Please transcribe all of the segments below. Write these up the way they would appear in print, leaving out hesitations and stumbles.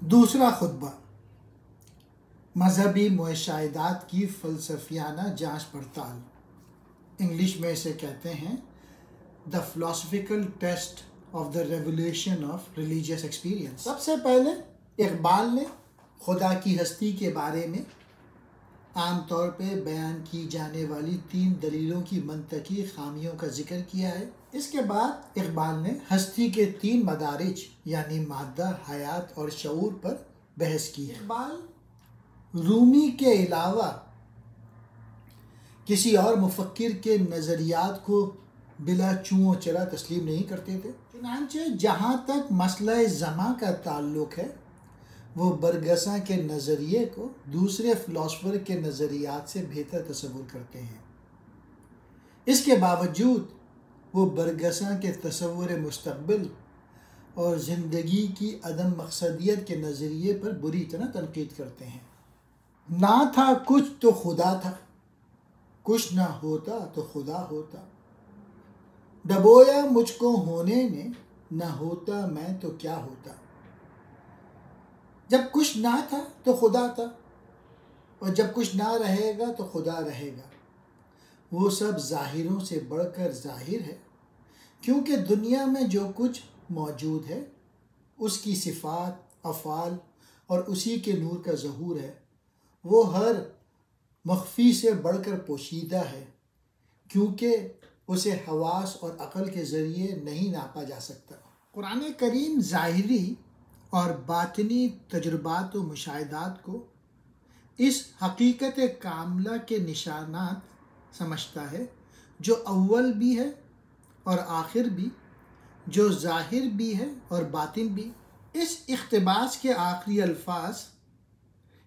دوسرا خطبہ، مذہبی مشاہدات کی فلسفیانہ جانچ پڑتال۔ انگلش میں اسے کہتے ہیں the philosophical test of the revolution of religious experience. سب سے پہلے اقبال نے خدا کی ہستی کے بارے میں عام طور پہ بیان کی جانے والی 3 دلیلوں کی منطقی خامیوں کا ذکر کیا ہے۔ اس کے بعد اقبال نے ہستی کے 3 مدارج یعنی مادہ، حیات اور شعور پر بحث کی ہے۔ اقبال رومی کے علاوہ کسی اور مفکر کے نظریات کو بلا چوں و چرا تسلیم نہیں کرتے تھے۔ چنانچہ جہاں تک مسئلہ زماں کا تعلق ہے وہ برگساں کے نظریے کو دوسرے فلاسفر کے نظریات سے بہتر تصور کرتے ہیں۔ اس کے باوجود وہ برگساں کے تصور مستقبل اور زندگی کی عدم مقصدیت کے نظریے پر بری طرح تنقید کرتے ہیں۔ نہ تھا کچھ تو خدا تھا، کچھ نہ ہوتا تو خدا ہوتا، ڈبویا مجھ کو ہونے نے، نہ ہوتا میں تو کیا ہوتا۔ جب کچھ نہ تھا تو خدا تھا، اور جب کچھ نہ رہے گا تو خدا رہے گا۔ وہ سب ظاہروں سے بڑھ کر ظاہر ہے، کیونکہ دنیا میں جو کچھ موجود ہے اس کی صفات، افعال اور اسی کے نور کا ظہور ہے۔ وہ ہر مخفی سے بڑھ کر پوشیدہ ہے، کیونکہ اسے حواس اور عقل کے ذریعے نہیں ناپا جا سکتا۔ قرآن کریم ظاہری اور باطنی تجربات و مشاہدات کو اس حقیقت کاملہ کے نشانات سمجھتا ہے جو اول بھی ہے اور آخر بھی، جو ظاہر بھی ہے اور باطن بھی۔ اس اقتباس کے آخری الفاظ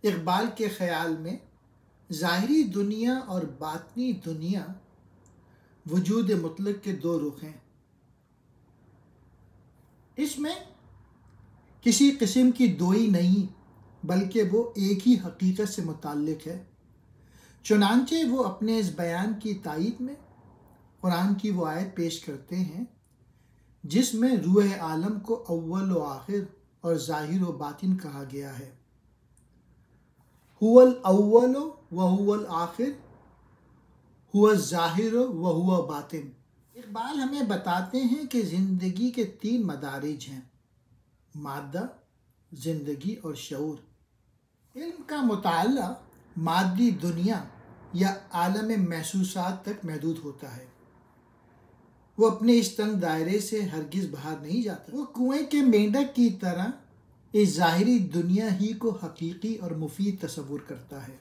اقبال کے خیال میں ظاہری دنیا اور باطنی دنیا وجود مطلق کے 2 رخ ہیں۔ اس میں کسی قسم کی دوئی نہیں، بلکہ وہ ایک ہی حقیقت سے متعلق ہے۔ چنانچہ وہ اپنے اس بیان کی تائید میں قرآن کی وہ آیت پیش کرتے ہیں جس میں روح عالم کو اول و آخر اور ظاہر و باطن کہا گیا ہے۔ هو الاول وهو الآخر، هو الظاہر وهو باطن۔ اقبال ہمیں بتاتے ہیں کہ زندگی کے 3 مدارج ہیں، مادہ، زندگی اور شعور۔ علم کا مطالعہ مادی دنیا یا عالم محسوسات تک محدود ہوتا ہے۔ وہ اپنے اس تنگ دائرے سے ہرگز باہر نہیں جاتا۔ وہ کنویں کے مینڈک کی طرح اس ظاہری دنیا ہی کو حقیقی اور مفید تصور کرتا ہے۔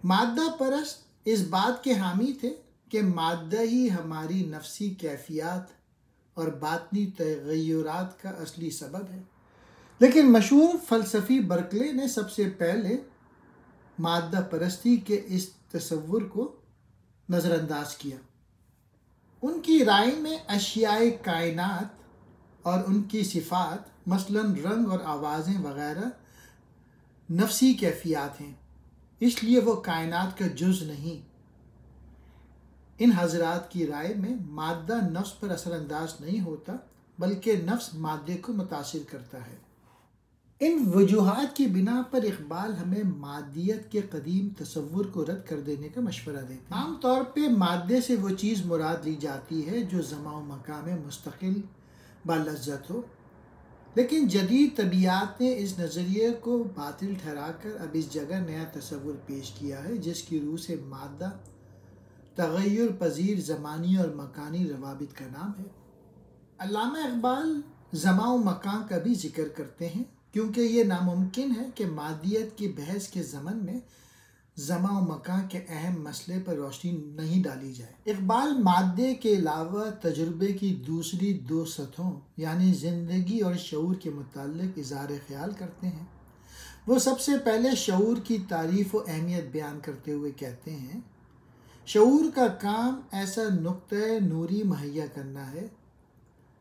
مادہ پرست اس بات کے حامی تھے کہ مادہ ہی ہماری نفسی کیفیات اور باطنی تغیرات کا اصلی سبب ہے۔ لیکن مشہور فلسفی برکلے نے سب سے پہلے مادہ پرستی کے اس تصور کو نظر انداز کیا۔ ان کی رائے میں اشیاء کائنات اور ان کی صفات مثلاً رنگ اور آوازیں وغیرہ نفسی کیفیات ہیں، اس لیے وہ کائنات کا جز نہیں۔ ان حضرات کی رائے میں مادہ نفس پر اثر انداز نہیں ہوتا، بلکہ نفس مادے کو متاثر کرتا ہے۔ ان وجوہات کی بنا پر اقبال ہمیں مادیت کے قدیم تصور کو رد کر دینے کا مشورہ دیتے ہیں۔ عام طور پہ مادے سے وہ چیز مراد لی جاتی ہے جو زمان و مکان میں مستقل بالذات ہو، لیکن جدید طبیعیات نے اس نظریے کو باطل ٹھہرا کر اب اس جگہ نیا تصور پیش کیا ہے جس کی روح سے مادہ تغیر پذیر زمانی اور مکانی روابط کا نام ہے۔ علامہ اقبال زمان و مکان کا بھی ذکر کرتے ہیں، کیونکہ یہ ناممکن ہے کہ مادیت کی بحث کے ضمن میں زمان و مکان کے اہم مسئلے پر روشنی نہیں ڈالی جائے۔ اقبال مادے کے علاوہ تجربے کی دوسری 2 سطحوں یعنی زندگی اور شعور کے متعلق اظہار خیال کرتے ہیں۔ وہ سب سے پہلے شعور کی تعریف و اہمیت بیان کرتے ہوئے کہتے ہیں، شعور کا کام ایسا نقطۂ نوری مہیا کرنا ہے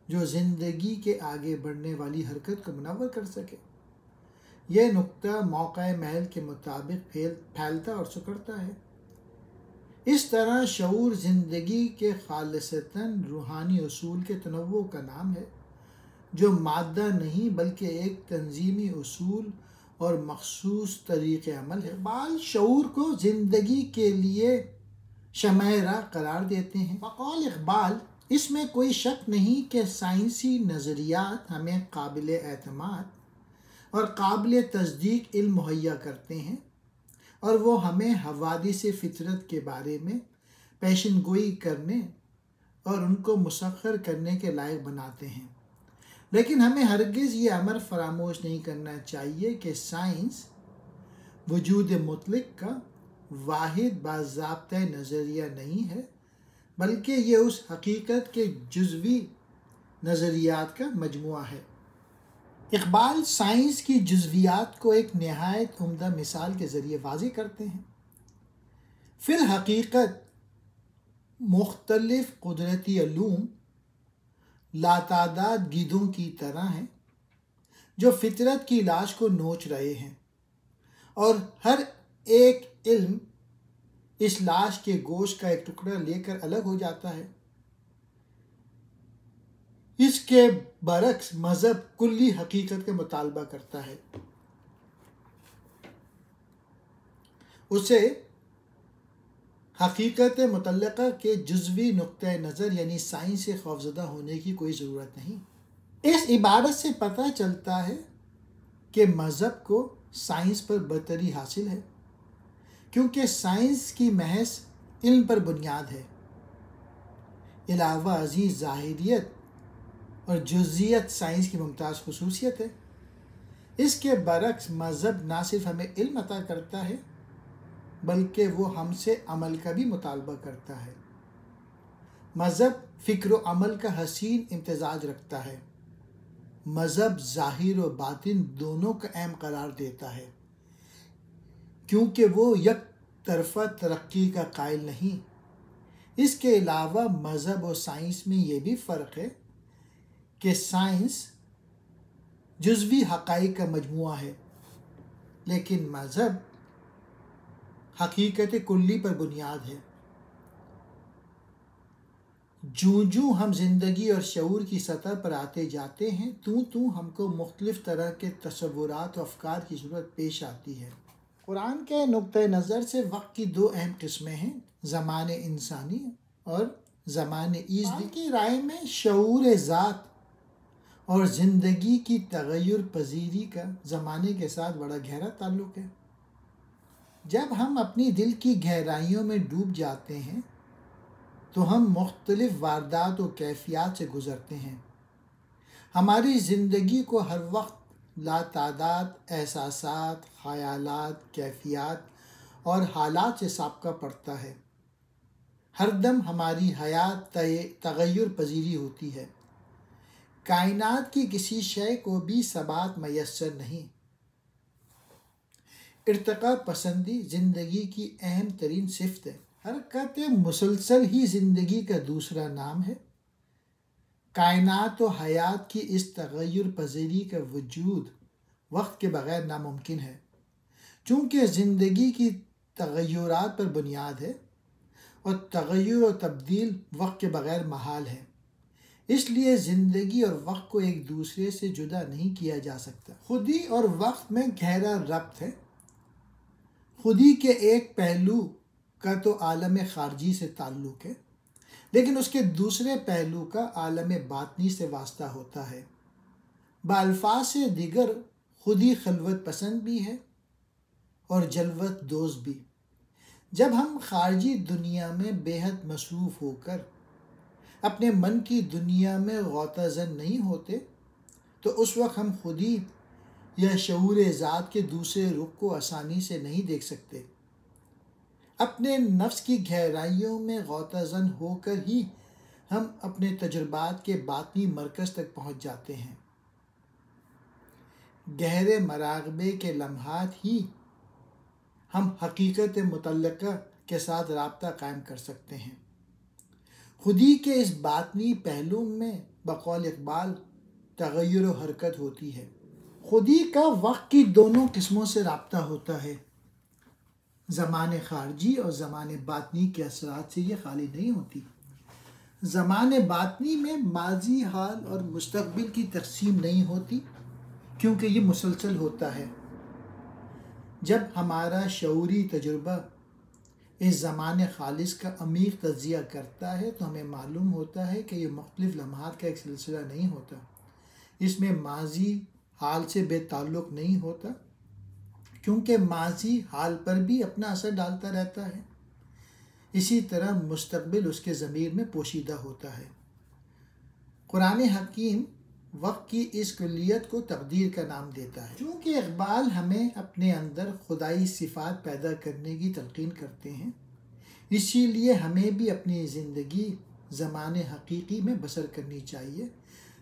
جو زندگی کے آگے بڑھنے والی حرکت کو منور کر سکے۔ یہ نقطہ موقع محل کے مطابق پھیلتا اور سکڑتا ہے۔ اس طرح شعور زندگی کے خالصتاً روحانی اصول کے تنوع کا نام ہے، جو مادہ نہیں بلکہ ایک تنظیمی اصول اور مخصوص طریق عمل ہے۔ اقبال شعور کو زندگی کے لیے شمع راہ قرار دیتے ہیں۔ بقول اقبال، اس میں کوئی شک نہیں کہ سائنسی نظریات ہمیں قابل اعتماد اور قابل تصدیق علم مہیا کرتے ہیں، اور وہ ہمیں حوادث فطرت کے بارے میں پیشن گوئی کرنے اور ان کو مسخر کرنے کے لائق بناتے ہیں، لیکن ہمیں ہرگز یہ امر فراموش نہیں کرنا چاہیے کہ سائنس وجود مطلق کا واحد باضابطہ نظریہ نہیں ہے، بلکہ یہ اس حقیقت کے جزوی نظریات کا مجموعہ ہے۔ اقبال سائنس کی جزویات کو ایک نہایت عمدہ مثال کے ذریعے واضح کرتے ہیں۔ فی الحقیقت مختلف قدرتی علوم لاتعداد گیدوں کی طرح ہیں جو فطرت کی لاش کو نوچ رہے ہیں، اور ہر ایک علم اس لاش کے گوشت کا ایک ٹکڑا لے کر الگ ہو جاتا ہے۔ اس کے برعکس مذہب کلی حقیقت کا مطالبہ کرتا ہے، اسے حقیقت متعلقہ کے جزوی نقطۂ نظر یعنی سائنس سے خوفزدہ ہونے کی کوئی ضرورت نہیں۔ اس عبارت سے پتہ چلتا ہے کہ مذہب کو سائنس پر برتری حاصل ہے، کیونکہ سائنس کی محض علم پر بنیاد ہے۔ علاوہ ازیں ظاہریت اور جزئیت سائنس کی ممتاز خصوصیت ہے۔ اس کے برعکس مذہب نہ صرف ہمیں علم عطا کرتا ہے بلکہ وہ ہم سے عمل کا بھی مطالبہ کرتا ہے۔ مذہب فکر و عمل کا حسین امتزاج رکھتا ہے۔ مذہب ظاہر و باطن دونوں کا اہم قرار دیتا ہے، کیونکہ وہ یک طرفہ ترقی کا قائل نہیں۔ اس کے علاوہ مذہب اور سائنس میں یہ بھی فرق ہے کہ سائنس جزوی حقائق کا مجموعہ ہے، لیکن مذہب حقیقت کلی پر بنیاد ہے۔ جوں ہم زندگی اور شعور کی سطح پر آتے جاتے ہیں توں ہم کو مختلف طرح کے تصورات و افکار کی ضرورت پیش آتی ہے۔ قرآن کے نقطۂ نظر سے وقت کی دو اہم قسمیں ہیں، زمان انسانی اور زمان ایزدی۔ کی رائے میں شعور ذات اور زندگی کی تغیر پذیری کا زمانے کے ساتھ بڑا گہرا تعلق ہے۔ جب ہم اپنی دل کی گہرائیوں میں ڈوب جاتے ہیں تو ہم مختلف واردات و کیفیات سے گزرتے ہیں۔ ہماری زندگی کو ہر وقت لاتعداد احساسات، خیالات، کیفیات اور حالات سے سابقہ پڑتا ہے۔ ہر دم ہماری حیات تغیر پذیری ہوتی ہے۔ کائنات کی کسی شے کو بھی ثبات میسر نہیں۔ ارتقاء پسندی زندگی کی اہم ترین صفت ہے۔ حرکت مسلسل ہی زندگی کا دوسرا نام ہے۔ کائنات و حیات کی اس تغیر پذیری کا وجود وقت کے بغیر ناممکن ہے، چونکہ زندگی کی تغیرات پر بنیاد ہے اور تغیر و تبدیل وقت کے بغیر محال ہے۔ اس لیے زندگی اور وقت کو ایک دوسرے سے جدا نہیں کیا جا سکتا۔ خودی اور وقت میں گہرا ربط ہے۔ خودی کے ایک پہلو کا تو عالم خارجی سے تعلق ہے، لیکن اس کے دوسرے پہلو کا عالم باطنی سے واسطہ ہوتا ہے۔ بالفاظ سے دیگر خودی خلوت پسند بھی ہے اور جلوت دوز بھی۔ جب ہم خارجی دنیا میں بے حد مصروف ہو کر اپنے من کی دنیا میں غوطہ زن نہیں ہوتے تو اس وقت ہم خودی یا شعور ذات کے دوسرے رخ کو آسانی سے نہیں دیکھ سکتے۔ اپنے نفس کی گہرائیوں میں غوطہ زن ہو کر ہی ہم اپنے تجربات کے باطنی مرکز تک پہنچ جاتے ہیں۔ گہرے مراقبے کے لمحات ہی ہم حقیقت متعلقہ کے ساتھ رابطہ قائم کر سکتے ہیں۔ خودی کے اس باطنی پہلو میں بقول اقبال تغیر و حرکت ہوتی ہے۔ خودی کا وقت کی دونوں قسموں سے رابطہ ہوتا ہے۔ زمان خارجی اور زمان باطنی کے اثرات سے یہ خالی نہیں ہوتی۔ زمان باطنی میں ماضی، حال اور مستقبل کی تقسیم نہیں ہوتی، کیونکہ یہ مسلسل ہوتا ہے۔ جب ہمارا شعوری تجربہ اس زمان خالص کا عمیق تجزیہ کرتا ہے تو ہمیں معلوم ہوتا ہے کہ یہ مختلف لمحات کا ایک سلسلہ نہیں ہوتا۔ اس میں ماضی حال سے بے تعلق نہیں ہوتا، کیونکہ ماضی حال پر بھی اپنا اثر ڈالتا رہتا ہے۔ اسی طرح مستقبل اس کے ضمیر میں پوشیدہ ہوتا ہے۔ قرآن حکیم وقت کی اس کلیت کو تقدیر کا نام دیتا ہے۔ چونکہ اقبال ہمیں اپنے اندر خدائی صفات پیدا کرنے کی تلقین کرتے ہیں، اسی لیے ہمیں بھی اپنی زندگی زمان حقیقی میں بسر کرنی چاہیے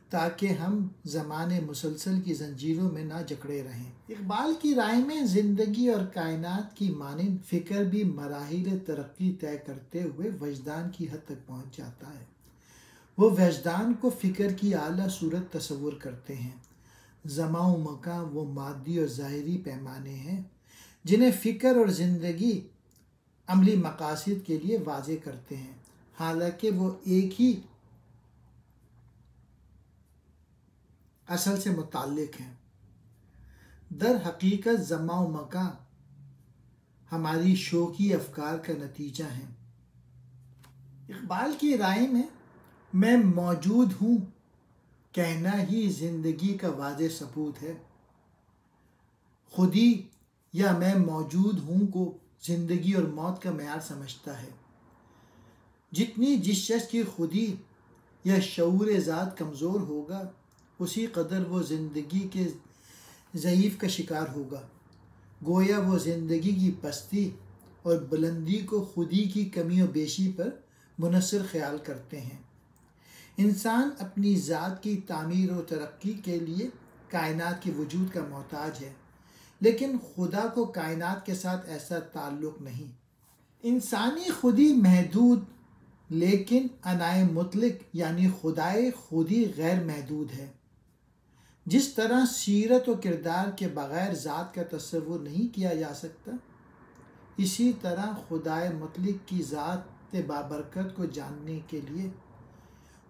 تاکہ ہم زمان مسلسل کی زنجیروں میں نہ جکڑے رہیں۔ اقبال کی رائے میں زندگی اور کائنات کی مانند فکر بھی مراحل ترقی طے کرتے ہوئے وجدان کی حد تک پہنچ جاتا ہے۔ وہ وجدان کو فکر کی اعلیٰ صورت تصور کرتے ہیں۔ زمان و مکان وہ مادی اور ظاہری پیمانے ہیں جنہیں فکر اور زندگی عملی مقاصد کے لیے واضح کرتے ہیں، حالانکہ وہ ایک ہی اصل سے متعلق ہیں۔ در حقیقت زمان و مکان ہماری شوقی افکار کا نتیجہ ہیں۔ اقبال کی رائے میں موجود ہوں کہنا ہی زندگی کا واضح ثبوت ہے۔ خودی یا میں موجود ہوں کو زندگی اور موت کا معیار سمجھتا ہے۔ جتنی جس شخص کی خودی یا شعور ذات کمزور ہوگا، اسی قدر وہ زندگی کے ضعیف کا شکار ہوگا۔ گویا وہ زندگی کی پستی اور بلندی کو خودی کی کمی و بیشی پر منحصر خیال کرتے ہیں۔ انسان اپنی ذات کی تعمیر و ترقی کے لیے کائنات کے وجود کا محتاج ہے، لیکن خدا کو کائنات کے ساتھ ایسا تعلق نہیں۔ انسانی خودی محدود، لیکن انائے مطلق یعنی خدائے خودی غیر محدود ہے۔ جس طرح سیرت و کردار کے بغیر ذات کا تصور نہیں کیا جا سکتا، اسی طرح خدائے مطلق کی ذات بابرکت کو جاننے کے لیے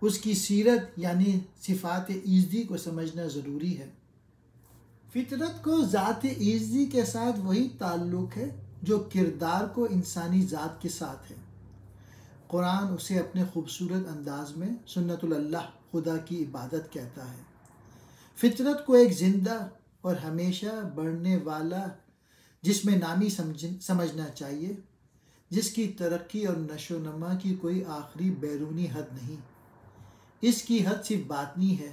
اس کی سیرت یعنی صفات ایزدی کو سمجھنا ضروری ہے۔ فطرت کو ذات ایزدی کے ساتھ وہی تعلق ہے جو کردار کو انسانی ذات کے ساتھ ہے۔ قرآن اسے اپنے خوبصورت انداز میں سنت اللہ خدا کی عبادت کہتا ہے۔ فطرت کو ایک زندہ اور ہمیشہ بڑھنے والا جسم نامی سمجھنا چاہیے، جس کی ترقی اور نشو و نما کی کوئی آخری بیرونی حد نہیں۔ اس کی حد صرف باطنی ہے،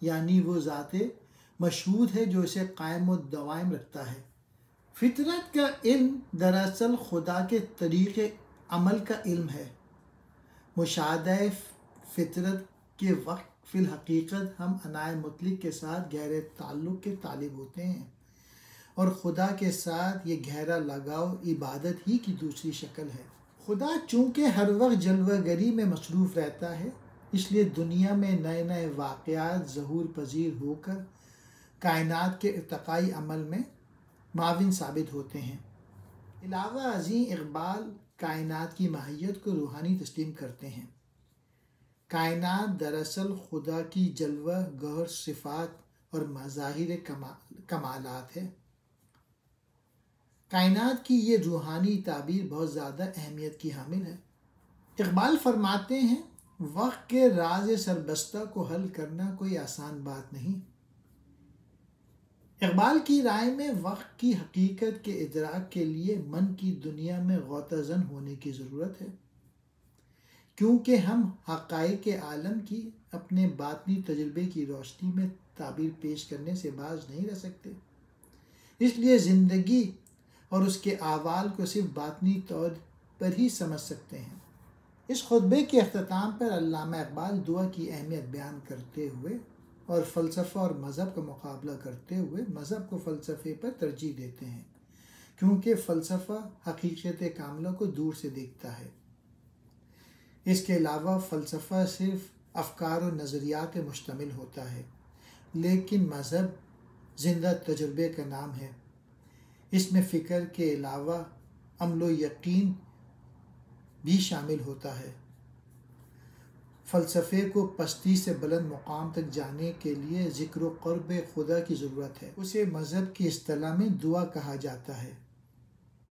یعنی وہ ذات مشہود ہے جو اسے قائم و دائم رکھتا ہے۔ فطرت کا علم دراصل خدا کے طریق عمل کا علم ہے۔ مشاہدہ فطرت کے وقت فی الحقیقت ہم انائے مطلق کے ساتھ گہرے تعلق کے طالب ہوتے ہیں، اور خدا کے ساتھ یہ گہرا لگاؤ عبادت ہی کی دوسری شکل ہے۔ خدا چونکہ ہر وقت جلوہ گری میں مصروف رہتا ہے، اس لیے دنیا میں نئے نئے واقعات ظہور پذیر ہو کر کائنات کے ارتقائی عمل میں معاون ثابت ہوتے ہیں۔ علاوہ ازیں اقبال کائنات کی ماہیت کو روحانی تسلیم کرتے ہیں۔ کائنات دراصل خدا کی جلوہ گہر صفات اور مظاہر کمالات ہے۔ کائنات کی یہ روحانی تعبیر بہت زیادہ اہمیت کی حامل ہے۔ اقبال فرماتے ہیں، وقت کے راز سربستہ کو حل کرنا کوئی آسان بات نہیں۔ اقبال کی رائے میں وقت کی حقیقت کے ادراک کے لیے من کی دنیا میں غوطہ زن ہونے کی ضرورت ہے، کیونکہ ہم حقائق عالم کی اپنے باطنی تجربے کی روشنی میں تعبیر پیش کرنے سے باز نہیں رہ سکتے۔ اس لیے زندگی اور اس کے احوال کو صرف باطنی طور پر ہی سمجھ سکتے ہیں۔ اس خطبے کے اختتام پر علامہ اقبال دعا کی اہمیت بیان کرتے ہوئے اور فلسفہ اور مذہب کا مقابلہ کرتے ہوئے مذہب کو فلسفے پر ترجیح دیتے ہیں، کیونکہ فلسفہ حقیقت کاملہ کو دور سے دیکھتا ہے۔ اس کے علاوہ فلسفہ صرف افکار و نظریات پر مشتمل ہوتا ہے، لیکن مذہب زندہ تجربے کا نام ہے۔ اس میں فکر کے علاوہ عمل و یقین بھی شامل ہوتا ہے۔ فلسفے کو پستی سے بلند مقام تک جانے کے لیے ذکر و قرب خدا کی ضرورت ہے۔ اسے مذہب کی اصطلاح میں دعا کہا جاتا ہے۔